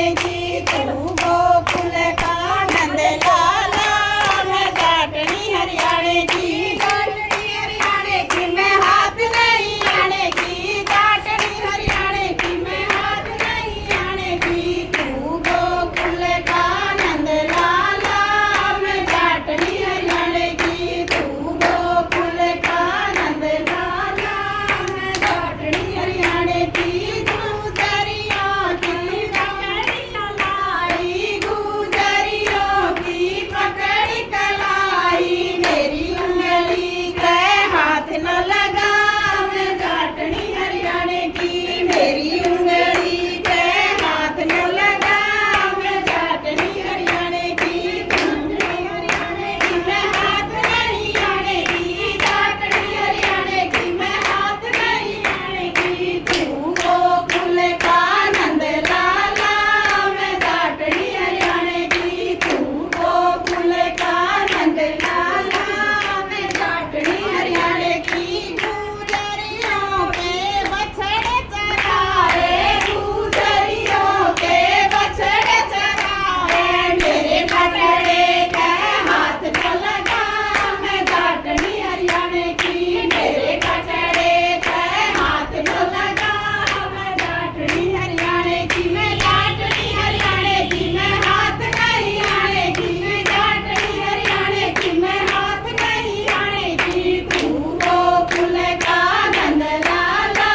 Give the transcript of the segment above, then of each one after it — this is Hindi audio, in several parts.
हरियाणे की, तू गोकुल का नंद लाला। मैं जाटनी हरियाणे की, जाटनी हरियाणे की, मैं हाथ नहीं आने की, जाटनी हरियाणे की, मैं हाथ नहीं आने की। तू गोकुल का नंद लाला। मैं जाटनी हरियाणे की, तू गोकुल का नंद लाला। मैं जाटनी हरियाणे की, गुजरियों की पकड़ी कलाई, गुजरियों की पकड़ी कलाई। मेरी उंगली के हाथ न लगा। मैं जाटनी हरियाणे की, मेरी उंगली के हाथ न लगा। मैं जाटनी हरियाणे की, जाटनी हरियाणे की, मैं हाथ नहीं आने की, जाटनी हरियाणे की, मैं हाथ नहीं आने की। तू गोकुल का नंद लाला। मैं जाटनी हरियाणे की, तू गोकुल का नंद लाला। मैं जाटनी हरियाणे की, गुजरियों के बछड़े चराए, गुजरियों के बछड़े चराए। मेरे बछड़े के हाथ न लगा। मैं जाटनी हरियाणे की, मेरे बछड़े के हाथ न लगा। मैं जाटनी हरियाणे की, मैं जाटनी हरियाणे की, मैं हाथ नहीं आने की, मैं जाटनी हरियाणे की, मैं हाथ नहीं आने की। तू गोकुल का नंद लाला।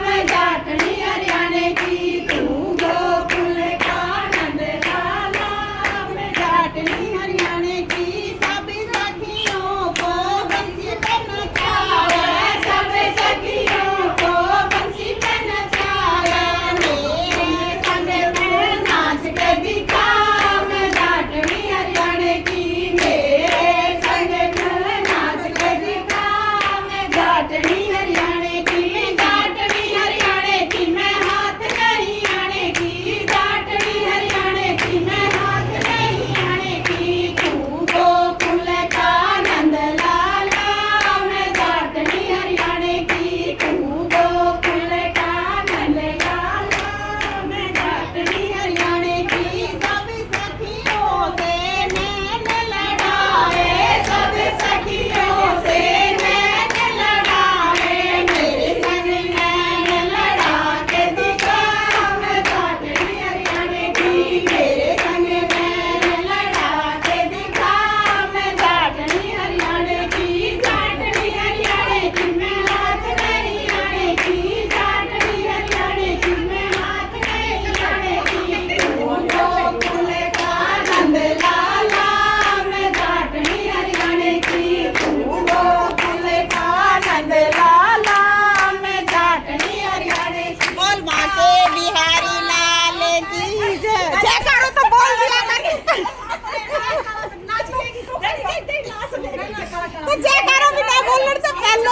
मैं जाटनी हरियाणे की, तू गोकुल का नंद लाला। मैं जाटनी हरियाणे की, सब सखियों को बंसी पे नचाया, सब सखियों को बंसी पे नचाया। मेरे संग में नाच के दिखा। मैं जाटनी हरियाणे की, मेरे संग में नाच के दिखा। मैं जाटनी हरियाणे की, जाटनी हरियाणे की, मैं हाथ नहीं आने की, जाटनी हरियाणे की, मैं हाथ नहीं आने की। तू गोकुल का नंद लाला। मैं जाटनी हरियाणे की, तू गोकुल का नंद लाला। मैं जाटनी हरियाणे की, सब सखियों से नैन लड़ाए, सब सखियों से नैन लड़ाए। मेरे संग नैन लड़ा के दिखा। मैं जाटनी हरियाणे की, मेरे संग नैन लड़ा के दिखा। मैं जाटनी हरियाणे की, जाटनी हरियाणे की, मैं हाथ नहीं आने की, जाटनी हरियाणे की, मैं हाथ नहीं आने की। तू गोकुल का नंद लाला। मैं जाटनी हरियाणे की, तू गोकुल का नंद लाला। मैं जाटनी हरियाणे की। बोल माँ के बिहारी लाल की जय। जय करो तो बोल दिया कर। तो जय करो बेटा, बोलने से पहले